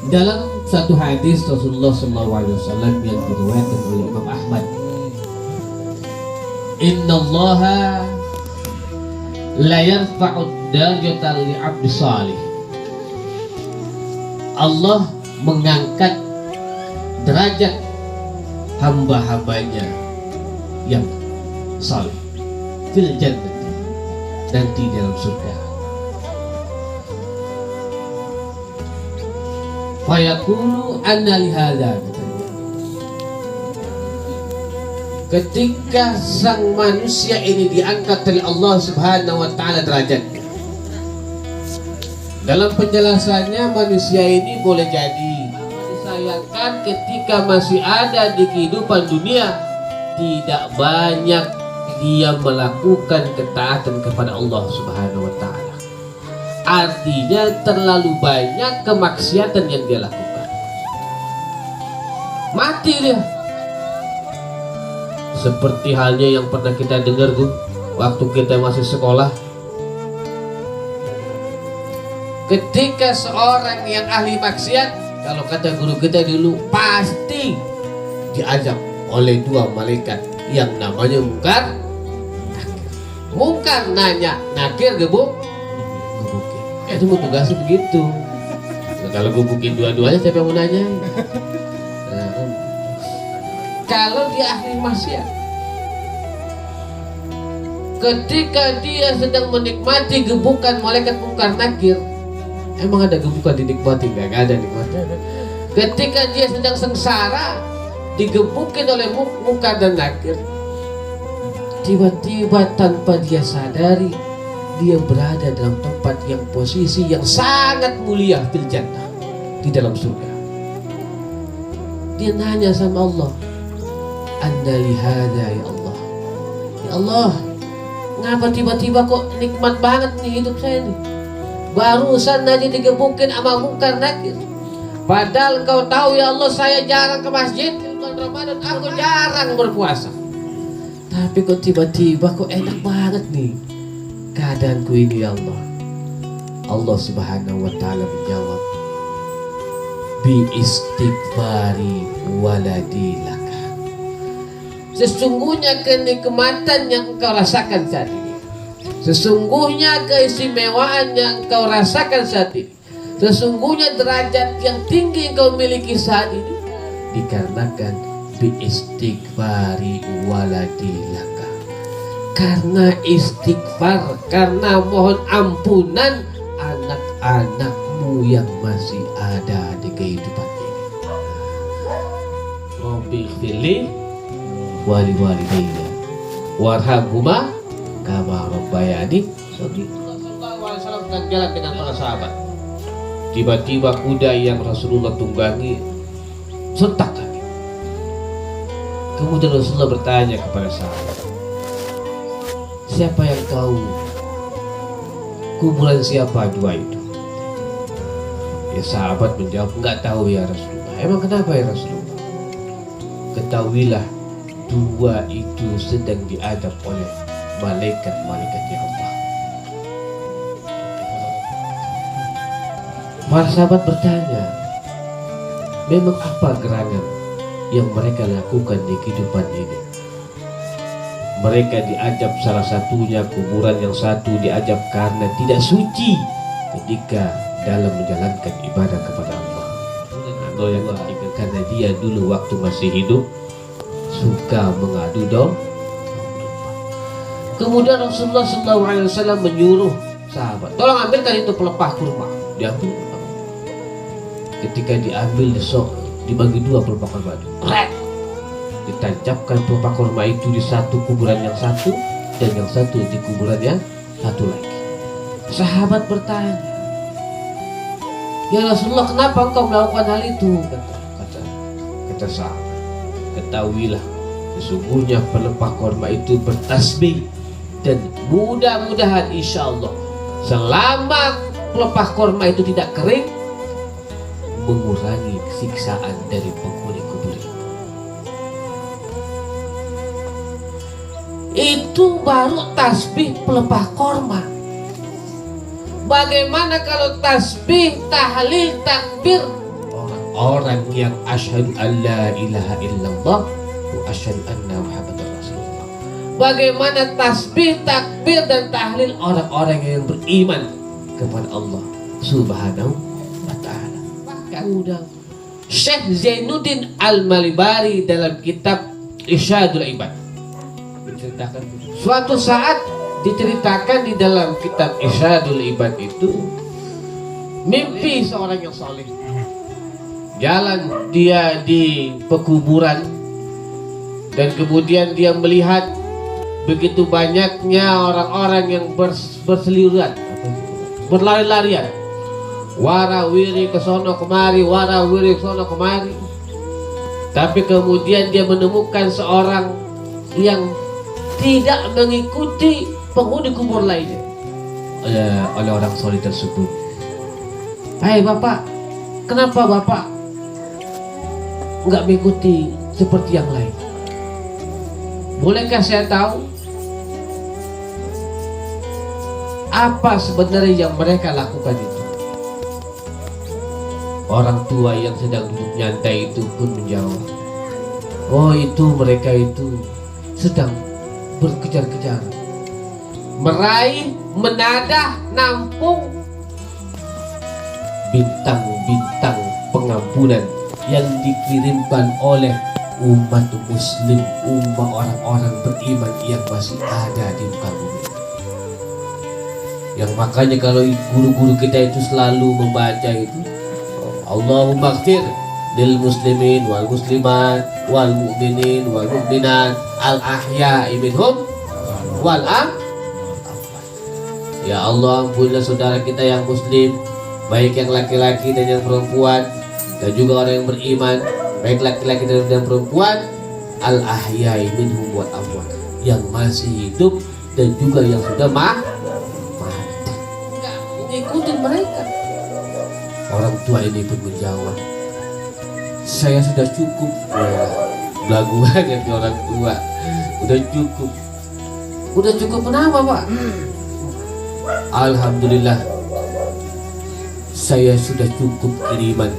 Dalam satu hadis Rasulullah SAW yang diriwayatkan oleh Imam Ahmad, Inna Allaha la yarfa'u darajata li 'abdi salih. Allah mengangkat derajat hamba-hambanya yang salih fil jannah, nanti dalam surga. Fayaqulu anna lihada, ketika sang manusia ini diangkat oleh Allah Subhanahu wa ta'ala derajatnya. Dalam penjelasannya, manusia ini boleh jadi disayangkan ketika masih ada di kehidupan dunia, tidak banyak dia melakukan ketaatan kepada Allah Subhanahu wa ta'ala. Artinya terlalu banyak kemaksiatan yang dia lakukan. Mati dia. Seperti halnya yang pernah kita dengar tuh waktu kita masih sekolah, ketika seorang yang ahli maksiat, kalau kata guru kita dulu, pasti diajak oleh dua malaikat yang namanya Munkar. Munkar nanya, Nakir gebukin. Itu mau tugasnya begitu. Nah, kalau gebukin dua-duanya siapa yang mau nanya? Nah, kalau dia ahli maksiat, ketika dia sedang menikmati gebukan malaikat Munkar Nakir, emang ada gebukan dinikmati? Gak ada nikmati. Ketika dia sedang sengsara, digebukin oleh Munkar dan Nakir, tiba-tiba tanpa dia sadari, dia berada dalam tempat yang posisi yang sangat mulia fil jannah, di dalam surga. Dia nanya sama Allah, anna lihada ya Allah. Ya Allah, ngapa tiba-tiba kok nikmat banget nih hidup saya nih? Barusan aja digebukin sama Munkar Nakir. Padahal engkau tahu ya Allah, saya jarang ke masjid di bulan Ramadan, aku jarang berpuasa. Tapi kok tiba-tiba kok enak banget nih keadaanku ini ya Allah. Allah Subhanahu wa ta'ala menjawab, bi istighfari waladilaka. Sesungguhnya kenikmatan yang engkau rasakan saat ini, sesungguhnya keistimewaan yang engkau rasakan saat ini, sesungguhnya derajat yang tinggi yang kau miliki saat ini, dikarenakan bi istighfari waladilaka, karena istighfar, karena mohon ampunan anak-anakmu yang masih ada di kehidupan ini. Rabbi ighfirli wali walidayya warhamhuma kama rabbayani shaghira. Rasulullah SAW sedang jalan dengan para sahabat. Tiba-tiba kuda yang Rasulullah tunggangi sentak lagi. Kemudian Rasulullah bertanya kepada sahabat, siapa yang tahu kuburan siapa dua itu? Ya sahabat menjawab, enggak tahu ya Rasulullah. Emang kenapa ya Rasulullah? Ketahuilah, dua itu sedang diadab oleh malaikat-malaikatnya Allah. Para sahabat bertanya, memang apa gerangan yang mereka lakukan di kehidupan ini? Mereka diajab, salah satunya kuburan yang satu diajab karena tidak suci ketika dalam menjalankan ibadah kepada Allah. Atau yang ketiga karena dia dulu waktu masih hidup suka mengadu domba. Kemudian Rasulullah SAW menyuruh sahabat, tolong ambilkan itu pelepah kurma. Diambil. Ketika diambil, dibagi dua pelepah kurma itu. Ditancapkan pelepah kurma itu di satu kuburan yang satu, dan yang satu di kuburan yang satu lagi. Sahabat bertanya, ya Rasulullah, kenapa engkau melakukan hal itu? Kata sahabat, ketahuilah, sesungguhnya pelepah kurma itu bertasbih, dan mudah-mudahan insya Allah selama pelepah kurma itu tidak kering, mengurangi siksaan dari penghuni kubur itu. Itu baru tasbih pelepah korma. Bagaimana kalau tasbih, tahlil, takbir orang yang asyhadu an la ilaha illallah wa asyhadu anna muhammadar rasulullah. Bagaimana tasbih, takbir dan tahlil orang-orang yang beriman kepada Allah Subhanahu wa ta'ala. Bahkan udah Syekh Zainuddin Al-Malibari dalam kitab Irsyadul Ibad menceritakan, suatu saat diceritakan di dalam kitab Irsyadul Ibad itu, mimpi seorang yang saleh. Jalan dia di pekuburan dan kemudian dia melihat begitu banyaknya orang-orang yang berseliweran, berlari-larian, warawiri ke sono kemari, warawiri ke sono kemari. Tapi kemudian dia menemukan seorang yang tidak mengikuti penghuni kubur lainnya oleh orang soleh tersebut. Hai bapak, kenapa bapak nggak mengikuti seperti yang lain? Bolehkah saya tahu apa sebenarnya yang mereka lakukan itu? Orang tua yang sedang duduk nyantai itu pun menjawab, oh itu mereka itu sedang berkejar-kejar, meraih, menadah, nampung bintang-bintang pengampunan yang dikirimkan oleh umat muslim, umat orang-orang beriman yang masih ada di muka bumi. Yang makanya kalau guru-guru kita itu selalu membaca itu, Allahumma ighfir lil muslimin wal muslimat wal mu'minin wal mu'minat al ahya'i minhum wal am. Ya Allah, ampunilah saudara kita yang muslim, baik yang laki-laki dan yang perempuan, dan juga orang yang beriman, baik laki-laki dan perempuan, al ahya'i minhum wal amwat, yang masih hidup dan juga yang sudah mati. Enggak ngikutin mereka. Orang tua ini pun menjawab, saya sudah cukup. Belagu banget orang tua. Udah cukup. Udah cukup kenapa pak? Alhamdulillah, saya sudah cukup kiriman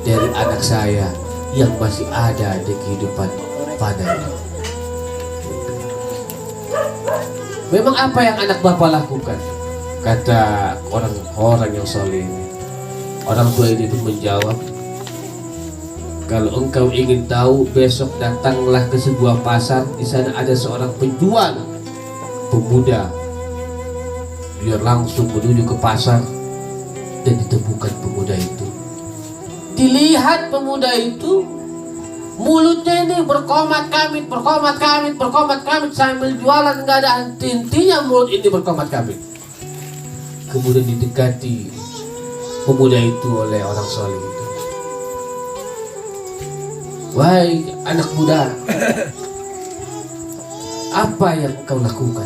dari anak saya yang masih ada di kehidupan fana ini. Memang apa yang anak bapak lakukan? Kata orang-orang yang soleh ini. Orang tua ini pun menjawab, kalau engkau ingin tahu, besok datanglah ke sebuah pasar. Di sana ada seorang penjual pemuda. Dia langsung menuju ke pasar dan ditemukan pemuda itu. Dilihat pemuda itu, mulutnya ini berkomat-kamit, sambil jualan nggak ada henti-hentinya mulut ini berkomat-kamit. Kemudian didekati pemuda itu oleh orang soleh itu. Wahai anak muda, apa yang kau lakukan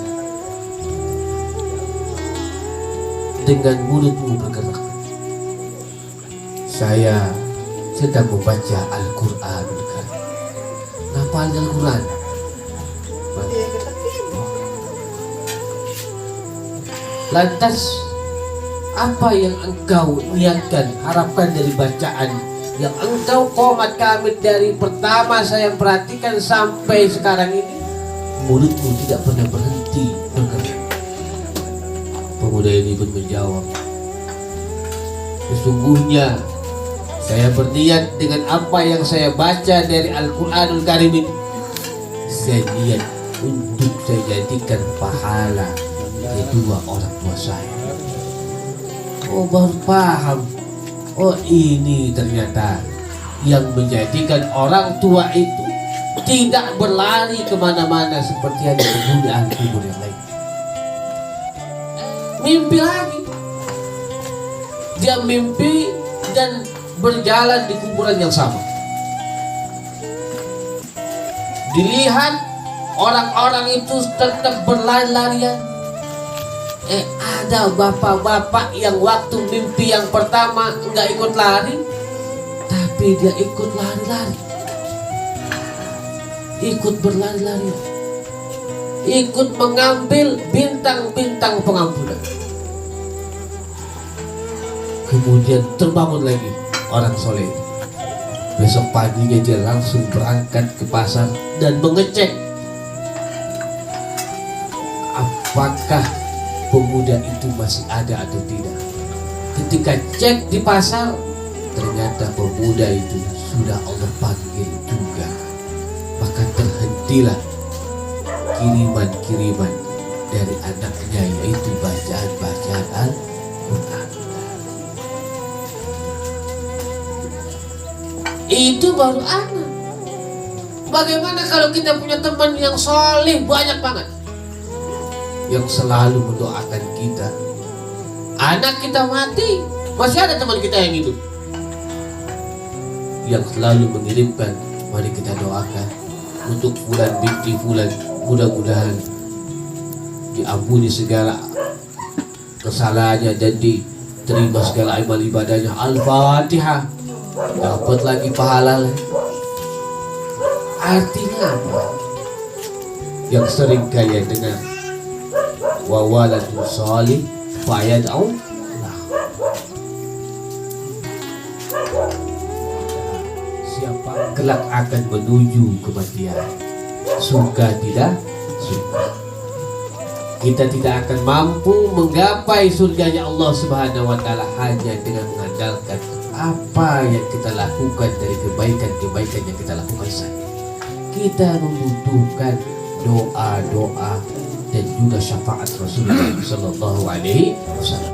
dengan mulutmu bergerak? Saya sedang membaca Al-Quran. Ngapal Al-Quran? Lantas apa yang engkau niatkan, harapkan dari bacaan yang engkau komat kamit dari pertama saya perhatikan sampai sekarang ini? Mulutmu tidak pernah berhenti bergerak. Pemuda ini pun menjawab, sesungguhnya saya berniat dengan apa yang saya baca dari Al-Quranul Karim ini. Saya niat untuk saya jadikan pahala kedua orang tua saya. Oh baru paham. Oh ini ternyata yang menjadikan orang tua itu tidak berlari kemana-mana seperti yang penghuni ahli kubur yang lain. Mimpi lagi. Dia mimpi dan berjalan di kuburan yang sama. Dilihat orang-orang itu tetap berlari-larian. Ada bapak-bapak yang waktu mimpi yang pertama enggak ikut lari, tapi dia ikut lari-lari, ikut berlari-lari, ikut mengambil bintang-bintang pengampunan. Kemudian terbangun lagi orang soleh. Besok paginya dia langsung berangkat ke pasar dan mengecek apakah pemuda itu masih ada atau tidak. Ketika cek di pasar, ternyata pemuda itu sudah Allah panggil juga. Maka terhentilah kiriman-kiriman dari anaknya, yaitu bacaan-bacaan Al-Quran. Itu baru anak. Bagaimana kalau kita punya teman yang soleh banyak banget, yang selalu mendoakan kita? Anak kita mati, masih ada teman kita yang hidup, yang selalu mengirimkan, mari kita doakan untuk fulan binti fulan, mudah-mudahan diampuni segala kesalahannya dan diterima segala amal ibadahnya. Al-Fatihah. Dapat lagi pahala. Artinya apa? Yang sering kalian dengar, wa waladun shalih fayad'u lah. Siapa kelak akan menuju kematian, suka tidak suka, kita tidak akan mampu menggapai surganya Allah Subhanahu wa taala hanya dengan mengandalkan apa yang kita lakukan dari kebaikan-kebaikan yang kita lakukan saja. Kita membutuhkan doa-doa dan juga syafaat Rasulullah sallallahu alaihi wasallam.